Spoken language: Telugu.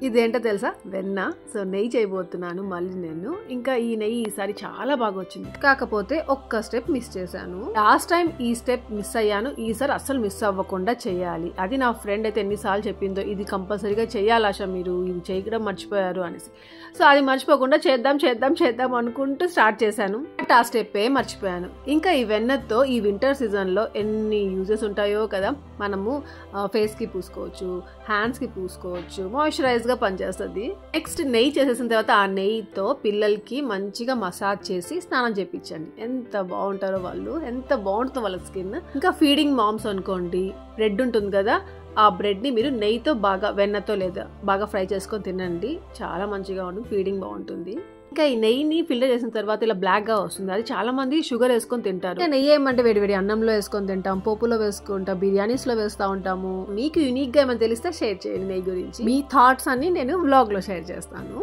ఇదేంటో తెలుసా, వెన్న. సో నెయ్యి చేయబోతున్నాను మళ్ళీ నేను. ఇంకా ఈ నెయ్యి ఈసారి చాలా బాగా వచ్చింది. కాకపోతే ఒక్క స్టెప్ మిస్ చేశాను. లాస్ట్ టైం ఈ స్టెప్ మిస్ అయ్యాను, ఈసారి అస్సలు మిస్ అవ్వకుండా చేయాలి. అది నా ఫ్రెండ్ అయితే ఎన్నిసార్లు చెప్పిందో, ఇది కంపల్సరీగా చేయాలి ఆశ, మీరు ఇది చేయడం మర్చిపోయారు అనేసి. సో అది మర్చిపోకుండా చేద్దాం చేద్దాం చేద్దాం అనుకుంటూ స్టార్ట్ చేశాను. ఆ స్టెప్ మర్చిపోయాను. ఇంకా ఈ వెన్నతో ఈ వింటర్ సీజన్ లో ఎన్ని యూజెస్ ఉంటాయో కదా. మనము ఫేస్ కి పూసుకోవచ్చు, హ్యాండ్స్ కి పూసుకోవచ్చు, మాయిశ్చరైజ్ గా పనిచేస్తుంది. నెక్స్ట్ నెయ్యి చేసేసిన తర్వాత ఆ నెయ్యితో పిల్లలకి మంచిగా మసాజ్ చేసి స్నానం చేయించండి. ఎంత బాగుంటారో వాళ్ళు, ఎంత బాగుంటుందో వాళ్ళ స్కిన్. ఇంకా ఫీడింగ్ మామ్స్ అనుకోండి, బ్రెడ్ ఉంటుంది కదా, ఆ బ్రెడ్ ని మీరు నెయ్యితో బాగా, వెన్నతో లేదా బాగా ఫ్రై చేసుకొని తినండి. చాలా మంచిగా ఉంటుంది, ఫీడింగ్ బాగుంటుంది. ఇంకా ఈ నెయ్యిని ఫిల్టర్ చేసిన తర్వాత ఇలా బ్లాక్ గా వస్తుంది. అది చాలా మంది షుగర్ వేసుకొని తింటారు. నెయ్యి ఏమంటే వేడి వేడి అన్నంలో వేసుకొని తింటాం, పోపులో వేసుకుంటాం, బిర్యానీస్ లో వేస్తూ ఉంటాము. మీకు యూనిక్ గా ఏమైనా తెలిస్తే షేర్ చేయండి నెయ్యి గురించి. మీ థాట్స్ అన్ని నేను వ్లాగ్ లో షేర్ చేస్తాను.